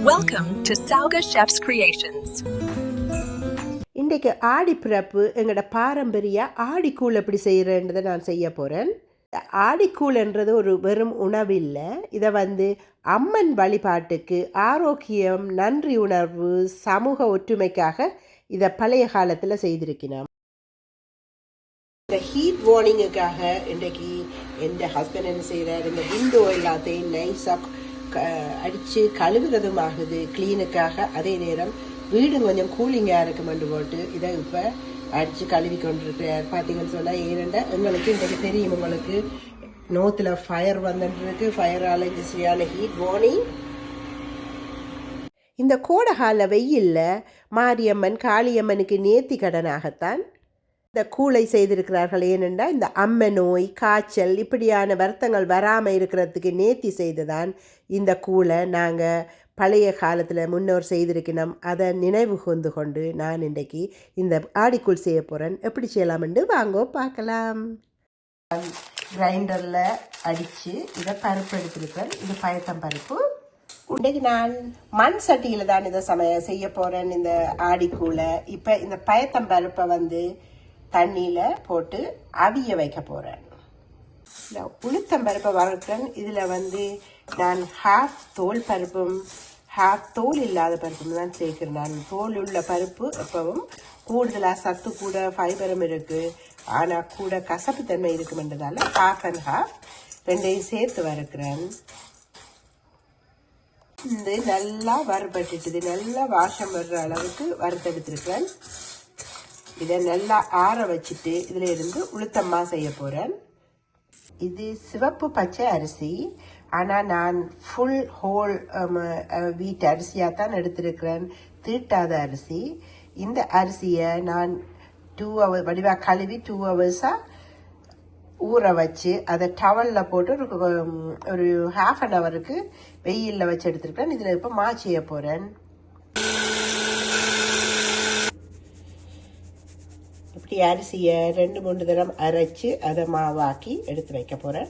Welcome to Salga Chef's Creations. இன்றைக்கு ஆடிப்பிறப்பு எங்களோட பாரம்பரிய ஆடிக்கூழ் எப்படி செய்கிறன்றதை நான் செய்ய போகிறேன். ஆடிக்கூழ்ன்றது ஒரு வெறும் உணவு இல்லை. இதை அம்மன் வழிபாட்டுக்கு, ஆரோக்கியம், நன்றி உணர்வு, சமூக ஒற்றுமைக்காக இதை பழைய காலத்தில் செய்திருக்கிறோம். இந்த ஹீட் வார்னிங்குக்காக இன்றைக்கு எந்த ஹஸ்பண்ட் என்ன செய்கிறார், இந்த விண்டோ எல்லாத்தையும் நைஸாக அடித்து கழுவுறதும் ஆகுது க்ளீனுக்காக. அதே நேரம் வீடு கொஞ்சம் கூலிங்காக இருக்குமென்று போட்டு இதை இப்போ அடித்து கழுவி கொண்டிருக்கிறார். பார்த்தீங்கன்னு சொன்னால் ஏனெண்டா எங்களுக்கு இன்றைக்கு தெரியும், உங்களுக்கு நோத்தில் ஃபயர் வந்துருக்கு, ஃபயர் அலர்ஜியான ஹீட் வார்னிங். இந்த கோடைகால வெயிலில் மாரியம்மன் காளியம்மனுக்கு நேர்த்தி கடனாகத்தான் இந்த கூளை செய்திருக்கிறார்கள். ஏனென்றால் இந்த அம்மை நோய், காய்ச்சல் இப்படியான வருத்தங்கள் வராமல் இருக்கிறதுக்கு நேர்த்தி செய்துதான் இந்த கூளை நாங்கள் பழைய காலத்தில் முன்னோர் செய்திருக்கணும். அதை நினைவு கொண்டு நான் இன்றைக்கு இந்த ஆடிக்கூழ் செய்ய போகிறேன். எப்படி செய்யலாம்னு வாங்கோ பார்க்கலாம். கிரைண்டரில் அடித்து இதை பருப்பு எடுத்துருக்கேன். இது பயத்தம் பருப்பு. இன்றைக்கு நான் மண் சட்டியில் தான் இதை செய்ய போகிறேன் இந்த ஆடிக்கூழை. இப்போ இந்த பயத்தம் பருப்பை தண்ணியில் போட்டு அவிய வைக்க போகிறேன். இந்த உளுத்தம்பருப்பை வறுத்தேன். இதில் நான் ஹாஃப் தோல் பருப்பும் ஹாஃப் தோல் இல்லாத பருப்பும் தான் சேர்க்கிறேன். நான் தோல் உள்ள பருப்பு எப்பவும் கூடுதலாக சத்து கூட, ஃபைபரும் இருக்குது, ஆனால் கூட கசப்பு தன்மை இருக்குமென்றதால ஹாஃப் அண்ட் ஹாஃப் ரெண்டையும் சேர்த்து வறுக்கிறேன். இது நல்லா வறுபட்டுட்டுது, நல்லா வாசம் வர்ற அளவுக்கு வறுத்தெடுத்துருக்கிறேன். இதை நல்லா ஆற வச்சுட்டு இதில் இருந்து உளுத்தம்மா செய்ய போகிறேன். இது சிவப்பு பச்சை அரிசி, ஆனால் நான் ஃபுல் ஹோல் வீட் அரிசியாக தான் எடுத்திருக்கிறேன், தீட்டாத அரிசி. இந்த அரிசியை நான் 2 hours வடிவாக கழுவி 2 hours ஊற வச்சு அதை டவலில் போட்டு ஒரு ½ an hour வெயிலில் வச்சு எடுத்துருக்கிறேன். இதில் இப்போ மா செய்ய போகிறேன். இப்படி அரிசியை 2-3 தடவை அரைச்சி அதை மாவாக்கி எடுத்து வைக்க போகிறேன்.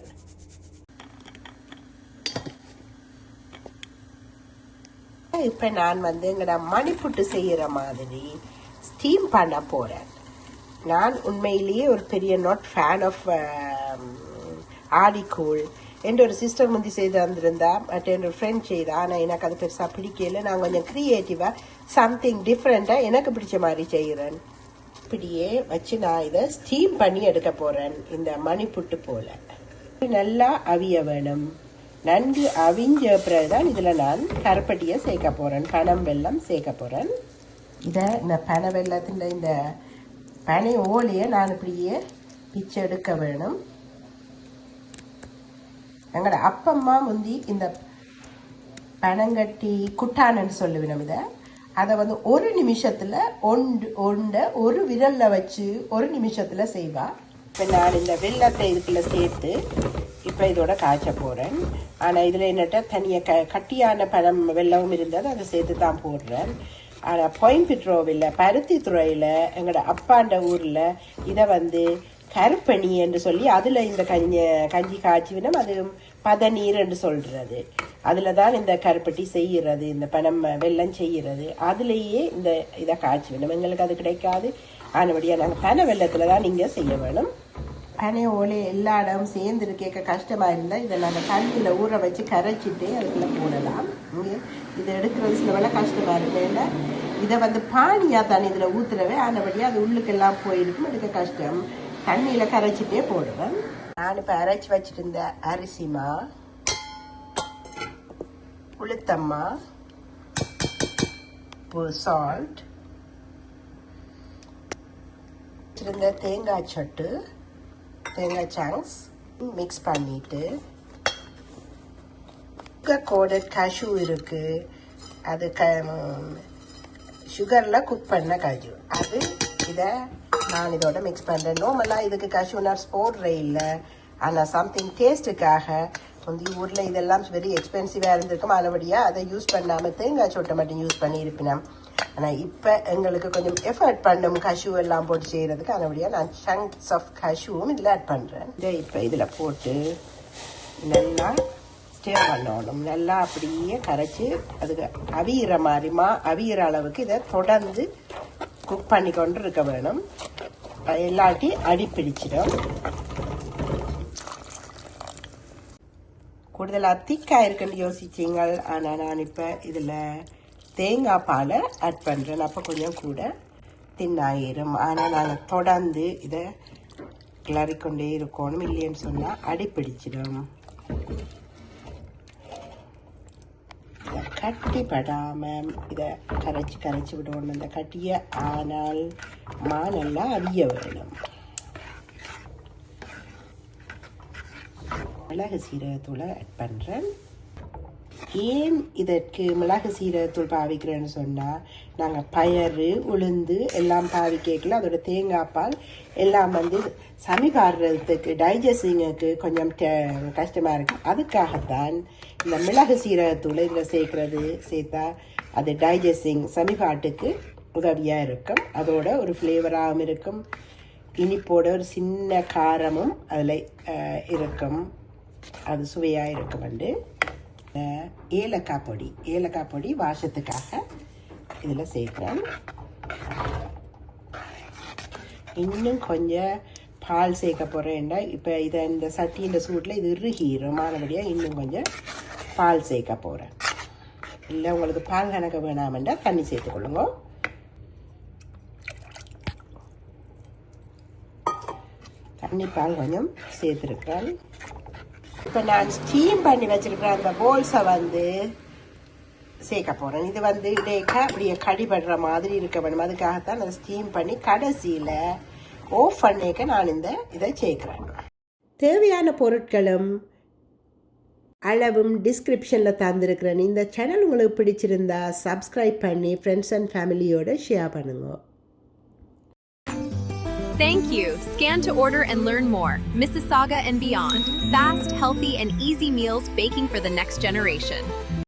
இப்போ நான் எங்கட மணிப்புட்டு செய்கிற மாதிரி ஸ்டீம் பண்ண போகிறேன். நான் உண்மையிலேயே ஒரு பெரிய நாட் ஃபேன் ஆஃப் ஆடிக்கூழ். என் ஒரு சிஸ்டர் முந்தி செய்து வந்திருந்தா, மற்ற என் ஒரு ஃப்ரெண்ட் செய்தா, ஆனால் எனக்கு அது பெருசாக பிடிக்கல. நான் கொஞ்சம் க்ரியேட்டிவாக சம்திங் டிஃப்ரெண்ட்டாக எனக்கு பிடிச்ச மாதிரி செய்கிறேன். இப்படியே வச்சு நான் இதை ஸ்டீம் பண்ணி எடுக்க போகிறேன். இந்த மணிப்புட்டு போல் நல்லா அவிய வேணும். நன்கு அவிஞ்ச பிறகுதான் இதில் நான் கருப்பட்டியை சேர்க்க போகிறேன், பனம் வெல்லம் சேர்க்க போகிறேன். இதை இந்த பனை வெள்ளத்தின் இந்த பனை ஓலையை நான் இப்படியே பிச்சு எடுக்க வேணும். எங்களோட அப்பம்மா முந்தி இந்த பனங்கட்டி குட்டானன்னு சொல்லுவேன். இதை அதை 1 நிமிஷத்தில் ஒரு விரலில் வச்சு 1 நிமிஷத்தில் செய்வா. இப்போ நான் இந்த வெள்ளத்தை இதுக்குள்ளே சேர்த்து இப்போ இதோட காய்ச்ச போகிறேன். ஆனால் இதில் என்னட்ட தனியாக கட்டியான பழம் வெள்ளமும் இருந்தது, அதை சேர்த்து தான் போடுறேன். ஆனால் கோயம்புத்தூரில் பருத்தி துறையில் எங்களோட அப்பாண்ட ஊரில் இதை கருப்பணி என்று சொல்லி அதில் இந்த கஞ்சி காய்ச்சிவினம், அது பதநீர் என்று சொல்கிறது. அதில் தான் இந்த கருப்பட்டி செய்கிறது, இந்த பனம் வெல்லம் செய்கிறது. அதுலேயே இந்த இதை காய்ச்சி வேணும். எங்களுக்கு அது கிடைக்காது. ஆனபடியாக நாங்கள் பனை வெள்ளத்தில் தான் நீங்கள் செய்ய வேணும். பனை ஓலை எல்லா இடமும் சேர்ந்து கேட்க கஷ்டமாக இருந்தால் இதை நாங்கள் தண்ணியில் ஊற வச்சு கரைச்சிட்டு அதுக்குள்ளே போடலாம். இதை எடுக்கிறது சில வேலை கஷ்டமாக இருக்கும். ஏன்னா இதை பானியாக தானே இதில் ஊற்றுறவே, ஆனபடியாக அது உள்ளுக்கெல்லாம் போயிருக்கும், எடுக்க கஷ்டம். தண்ணியில் கரைச்சிட்டே போடுவேன். நான் இப்போ அரைச்சி வச்சுட்டு இருந்த அரிசிமா, உளுத்தம்மா, சால்ட், வச்சிருந்த தேங்காய் சட்டு, தேங்காய் சங்க்ஸ் மிக்ஸ் பண்ணிட்டு, கோடட் கஷு இருக்கு, அது சுகரில் குக் பண்ண காஜு, அது இதை நான் இதோட மிக்ஸ் பண்ணுறேன். நார்மலாக இதுக்கு கஷு நட்ஸ் போடுறே இல்லை, ஆனால் சம்திங் டேஸ்ட்டுக்காக முந்தி ஊரில் இதெல்லாம் வெரி எக்ஸ்பென்சிவாக இருந்திருக்கும். அதுபடியாக அதை யூஸ் பண்ணாமல் தேங்காய் சொட்டை மட்டும் யூஸ் பண்ணியிருப்பினேன். ஆனால் இப்போ எங்களுக்கு கொஞ்சம் எஃபர்ட் பண்ணும் கஷு எல்லாம் போட்டு செய்கிறதுக்கு. அதுபடியாக நான் சங்க்ஸ் ஆஃப் கஷுவும் இதில் ஆட் பண்ணுறேன். இதை இப்போ இதில் போட்டு நல்லா ஸ்டேர் பண்ணணும். நல்லா அப்படியே கரைச்சி அதுக்கு அவியிற மாதிரி அவியிற அளவுக்கு இதை தொடர்ந்து குக் பண்ணி கொண்டு இருக்க வேணும். எல்லாட்டி அடிப்பிடிச்சிடும். கூடுதலாக திக்காக இருக்குன்னு யோசிச்சிங்க. ஆனால் நான் இப்போ இதில் தேங்காய் பாலை ஆட் பண்ணுறேன். அப்போ கொஞ்சம் கூட தின்னாயிரும். ஆனால் நாங்கள் தொடர்ந்து இதை கிளறிக்கொண்டே இருக்கணும். இல்லைன்னு சொன்னால் அடிப்பிடிச்சிடும். கட்டி படாமல் இதை கரைச்சி விடணும். இந்த கட்டியை ஆனால் நல்லா அவிய வேணும். மிளகு சீரகத்தூளை ஆட் பண்ணுறேன். ஏன் இதற்கு மிளகு சீரகத்தூள் பாவிக்கிறேன்னு சொன்னால், நாங்கள் பயறு உளுந்து எல்லாம் பாவிக்கல அதோட தேங்காய் பால் எல்லாம் வந்து சமைப்பாடுறதுக்கு டைஜஸ்டிங்குக்கு கொஞ்சம் கஷ்டமாக இருக்கும். அதுக்காகத்தான் இந்த மிளகு சீரகத்தூளை இதில் சேர்த்தா அது டைஜஸ்டிங் சமைப்பாட்டுக்கு உதவியாக இருக்கும். அதோட ஒரு ஃப்ளேவராகவும் இருக்கும். இனிப்போட ஒரு சின்ன காரமும் அதில் இருக்கும். அது சுவையாக இருக்கும். வந்து ஏலக்காய் பொடி வாசத்துக்காக இதில் சேர்க்குறேன். இன்னும் கொஞ்சம் பால் சேர்க்க போகிறேன்டா. இப்போ இதை இந்த சட்டியின் சூட்டில் இது இறுகிரும். ஆனபடியாக இன்னும் கொஞ்சம் பால் சேர்க்க போகிறேன். இல்லை உங்களுக்கு பால் கணக்க வேணாமெண்டா தண்ணி சேர்த்துக்கொள்ளுங்க. தண்ணி பால் கொஞ்சம் சேர்த்துருக்கிறேன். இப்போ நான் ஸ்டீம் பண்ணி வச்சிருக்கிற அந்த போல்ஸை வந்து சேர்க்க போகிறேன். இது வந்து இடையக்க அப்படியே கடிபடுற மாதிரி இருக்க வேணும். அதுக்காகத்தான் நான் ஸ்டீம் பண்ணி கடைசியில் ஆஃப் பண்ணிக்க நான் இதை சேர்க்குறேன். தேவையான பொருட்களும் அளவும் டிஸ்கிரிப்ஷனில் தந்திருக்கிறேன். இந்த சேனல் உங்களுக்கு பிடிச்சிருந்தா சப்ஸ்கிரைப் பண்ணி ஃப்ரெண்ட்ஸ் அண்ட் ஃபேமிலியோட ஷேர் பண்ணுங்க. Thank you. Scan to order and learn more. Mississauga and beyond. Fast, healthy, and easy meals baking for the next generation.